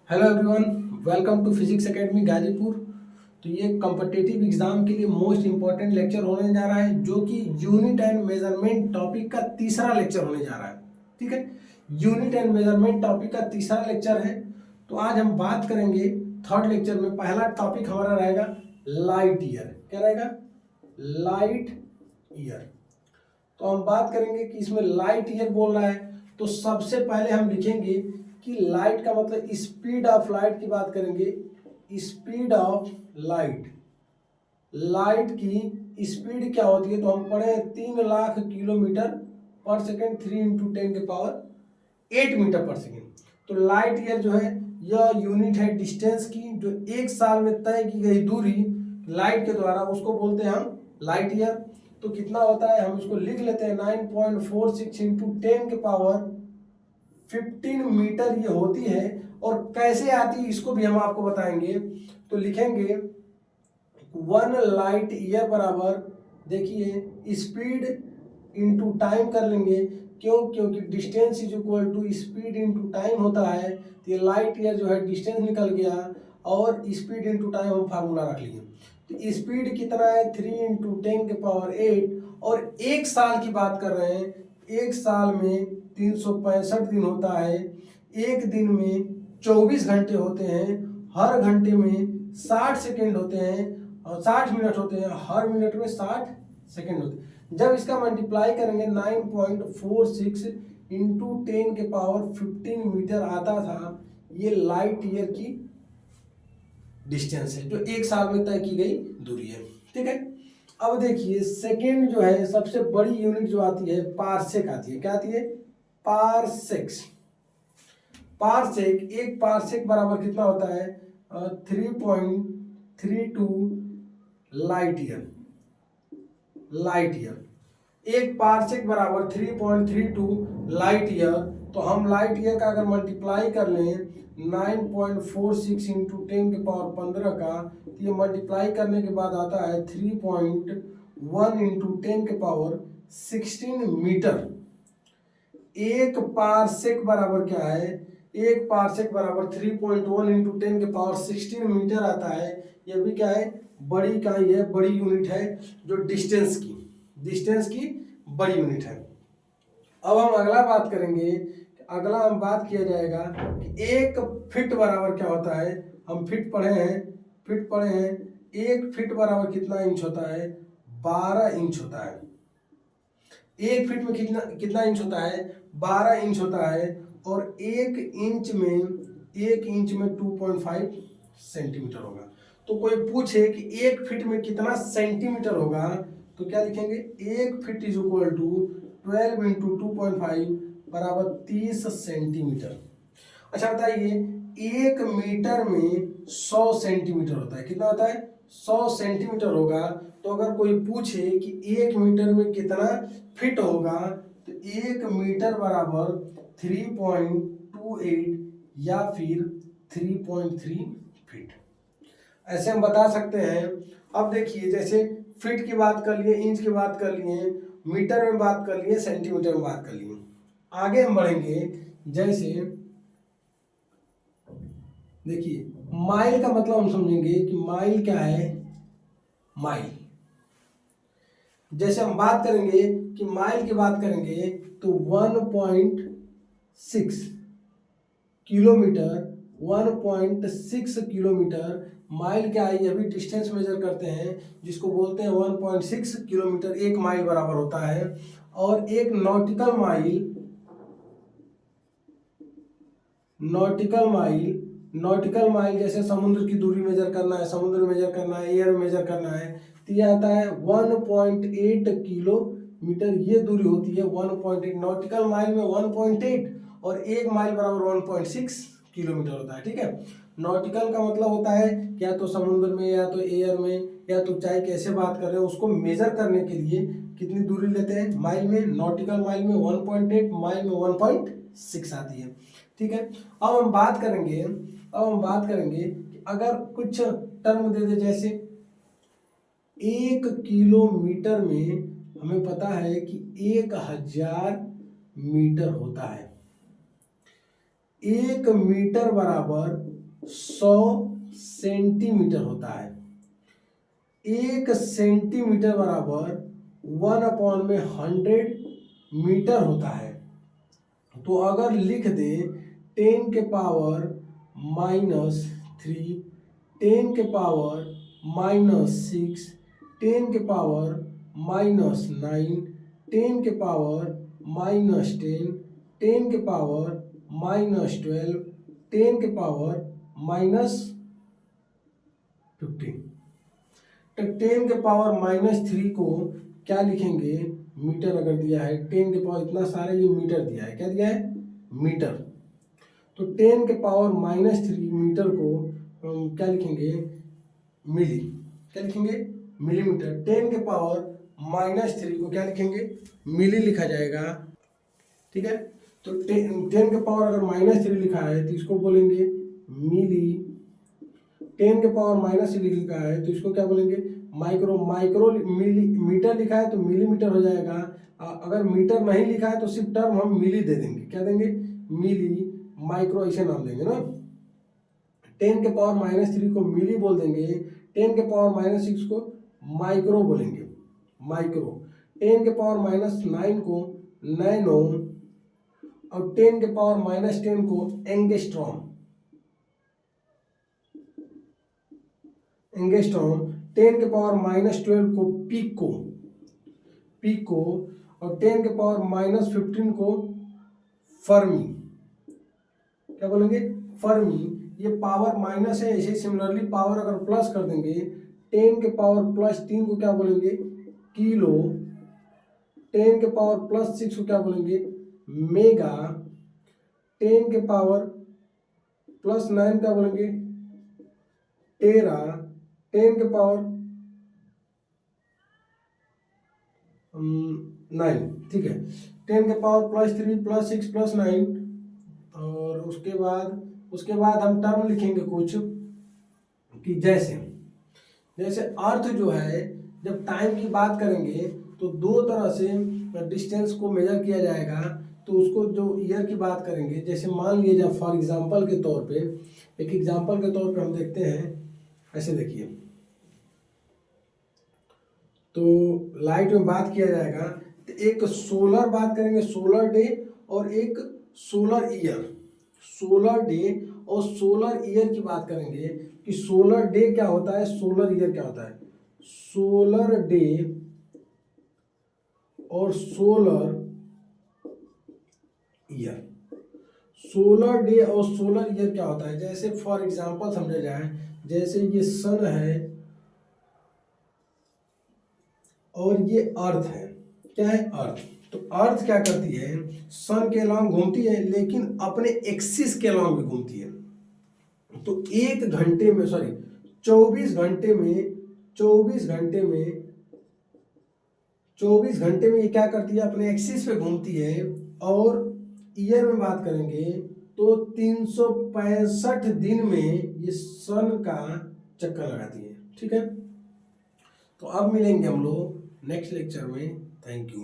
Hello everyone, welcome to physics academy Ghazipur. तो ये competitive exam के लिए मोस्ट इंपॉर्टेंट लेक्चर होने जा रहा है, जो कि यूनिट एंड मेजरमेंट टॉपिक का तीसरा लेक्चर होने जा रहा है। ठीक है, यूनिट एंड मेजरमेंट टॉपिक का तीसरा लेक्चर है। तो आज हम बात करेंगे थर्ड लेक्चर में। पहला टॉपिक हमारा रहेगा लाइट ईयर। क्या रहेगा? Light year. तो हम बात करेंगे कि इसमें लाइट ईयर बोल रहा है, तो सबसे पहले हम लिखेंगे कि लाइट का मतलब स्पीड ऑफ लाइट की बात करेंगे। स्पीड ऑफ लाइट, लाइट की स्पीड क्या होती है? तो हम पढ़े 3 लाख किलोमीटर पर सेकेंड, 3 × 10⁸ मीटर पर सेकेंड। तो लाइट ईयर जो है यह यूनिट है डिस्टेंस की, जो एक साल में तय की गई दूरी लाइट के द्वारा, उसको बोलते हैं हम लाइट ईयर। तो कितना होता है हम इसको लिख लेते हैं, 9.46 × 10⁻15 मीटर ये होती है। और कैसे आती है इसको भी हम आपको बताएंगे। तो लिखेंगे 1 लाइट ईयर बराबर, देखिए स्पीड इंटू टाइम कर लेंगे। क्योंकि distance is equal to speed into time होता है। तो ये लाइट ईयर जो है डिस्टेंस निकल गया, और स्पीड इंटू टाइम हम फार्मूला रख लिए। तो स्पीड कितना है? 3 × 10⁸। और एक साल की बात कर रहे हैं। एक साल में 365 दिन होता है। एक दिन में 24 घंटे होते हैं। हर घंटे में 60 सेकेंड होते हैं और 60 मिनट होते हैं। हर मिनट में 60 सेकेंड होते हैं। जब इसका मल्टीप्लाई करेंगे 9.46 × 10⁻15 मीटर आता था। ये लाइट ईयर की डिस्टेंस है, जो एक साल में तय की गई दूरी है। ठीक है, अब देखिए सेकेंड जो है सबसे बड़ी यूनिट जो आती है, पारसेक आती है। क्या आती है? पारसेक्स। पारसेक, एक पारसेक बराबर कितना होता है? 3.32 लाइट ईयर। लाइट ईयर, एक पारसेक बराबर 3.32 लाइट ईयर। तो हम लाइट ईयर का अगर मल्टीप्लाई कर लें 9.46 × 10⁻15 का, तो ये मल्टीप्लाई करने के बाद आता है 3.1 × 10⁻16 मीटर। एक पारसेक बराबर क्या है? एक पारसेक बराबर 3.1 × 10⁻16 मीटर आता है। यह भी क्या है? बड़ी इकाई है, बड़ी यूनिट है, जो डिस्टेंस की बड़ी यूनिट है। अब हम अगला बात करेंगे। अगला हम बात किया जाएगा कि एक फीट बराबर क्या होता है। हम फीट पढ़े हैं। एक फीट बराबर कितना इंच होता है? 12 इंच होता है। एक फीट में कितना इंच होता है? 12 इंच होता है। और एक इंच में 2.5 सेंटीमीटर होगा। तो कोई पूछे कि एक फीट में कितना सेंटीमीटर होगा, तो क्या लिखेंगे? एक फीट इज इक्वल टू 12 × 2.5 बराबर 30 सेंटीमीटर। अच्छा बताइए, एक मीटर में 100 सेंटीमीटर होता है। कितना होता है? 100 सेंटीमीटर होगा। तो अगर कोई पूछे कि एक मीटर में कितना फिट होगा, तो एक मीटर बराबर 3.28 या फिर 3.3 फीट, ऐसे हम बता सकते हैं। अब देखिए, जैसे फीट की बात कर लिए, इंच की बात कर लिए, मीटर में बात कर लिए, सेंटीमीटर में बात कर लिए। आगे हम बढ़ेंगे। जैसे देखिए, माइल का मतलब हम समझेंगे कि माइल क्या है। माइल, जैसे हम बात करेंगे कि माइल की बात करेंगे तो 1.6 किलोमीटर, 1.6 किलोमीटर माइल क्या है? ये भी डिस्टेंस मेजर करते हैं, जिसको बोलते हैं 1.6 किलोमीटर एक माइल बराबर होता है। और एक नॉटिकल माइल जैसे समुद्र की दूरी मेजर करना है, समुद्र मेजर करना है, एयर मेजर करना है, तो ये आता है 1.8 किलोमीटर। ये दूरी होती है 1.8। नॉटिकल माइल में 1.8 और एक माइल बराबर 1.6 किलोमीटर होता है। ठीक है, नॉटिकल का मतलब होता है या तो समुद्र में, या तो एयर में, या तो चाहे कैसे बात कर रहे हो, उसको मेजर करने के लिए कितनी दूरी लेते हैं माइल में। नॉटिकल माइल में 1.8, माइल में 1.6 आती है। ठीक है, अब हम बात करेंगे कि अगर कुछ टर्म दे दे, जैसे 1 किलोमीटर में हमें पता है कि 1000 मीटर होता है। 1 मीटर बराबर 100 सेंटीमीटर होता है। 1 सेंटीमीटर बराबर 1/100 मीटर होता है। तो अगर लिख दे 10 के पावर -3, 10 के पावर -6, 10 के पावर -9, 10 के पावर -10, 10 के पावर -12, 10 के पावर -15। तो 10 के पावर -3 को क्या लिखेंगे, मीटर अगर दिया है, 10 के पावर इतना सारा ये मीटर दिया है, क्या दिया है, मीटर। तो 10 के पावर -3 मीटर को क्या लिखेंगे, मिली, क्या लिखेंगे, मिलीमीटर। 10 के पावर -3 को क्या लिखेंगे, मिली लिखा जाएगा, ठीक है। तो 10 के पावर अगर -3 लिखा है तो इसको बोलेंगे मिली, 10 के पावर -3 लिखा है तो इसको क्या बोलेंगे, माइक्रो। माइक्रो मिली मीटर लिखा है तो मिलीमीटर हो जाएगा। अगर मीटर नहीं लिखा है तो सिर्फ टर्म हम मिली दे देंगे, क्या देंगे, मिली, माइक्रो ऐसे नाम देंगे ना। 10 के पावर -3 को मिली बोल देंगे, 10 के पावर -6 को माइक्रो बोलेंगे, माइक्रो। 10 के पावर -9 को नैनो, और 10 के पावर -10 को एंगस्ट्रॉम, एंगस्ट्रॉम। 10 के पावर -12 को पिको, पिको, और 10 के पावर -15 को फर्मी, क्या बोलेंगे, फर्मी। ये पावर माइनस है, ऐसे सिमिलरली पावर अगर प्लस कर देंगे, 10 के पावर +3 को क्या बोलेंगे, किलो, 10 के पावर +6 को क्या बोलेंगे, मेगा, 10 के पावर +9 क्या बोलेंगे, टेरा, 10 के पावर 9, ठीक है। 10 के पावर +3 +6 +9, और उसके बाद हम टर्म लिखेंगे कुछ कि जैसे अर्थ जो है, जब टाइम की बात करेंगे तो दो तरह से डिस्टेंस को मेजर किया जाएगा। तो उसको जो ईयर की बात करेंगे, जैसे मान लीजिए जब फॉर एग्जांपल के तौर पे, एक एग्जांपल के तौर पे हम देखते हैं, ऐसे देखिए। तो लाइट में बात किया जाएगा तो एक सोलर बात करेंगे, सोलर डे, और एक सोलर ईयर। सोलर डे और सोलर ईयर की बात करेंगे कि सोलर डे क्या होता है, सोलर ईयर क्या होता है। सोलर डे और सोलर ईयर, सोलर डे और सोलर ईयर क्या होता है। जैसे फॉर एग्जांपल समझा जाए, जैसे ये सन है और ये अर्थ है, क्या है, अर्थ। तो अर्थ क्या करती है, सन के अलांग घूमती है, लेकिन अपने एक्सिस के अलांग भी घूमती है। तो 24 घंटे में ये क्या करती है, अपने एक्सिस पे घूमती है। और ईयर में बात करेंगे तो 365 दिन में ये सन का चक्कर लगाती है, ठीक है। तो अब मिलेंगे हम लोग नेक्स्ट लेक्चर में। Thank you.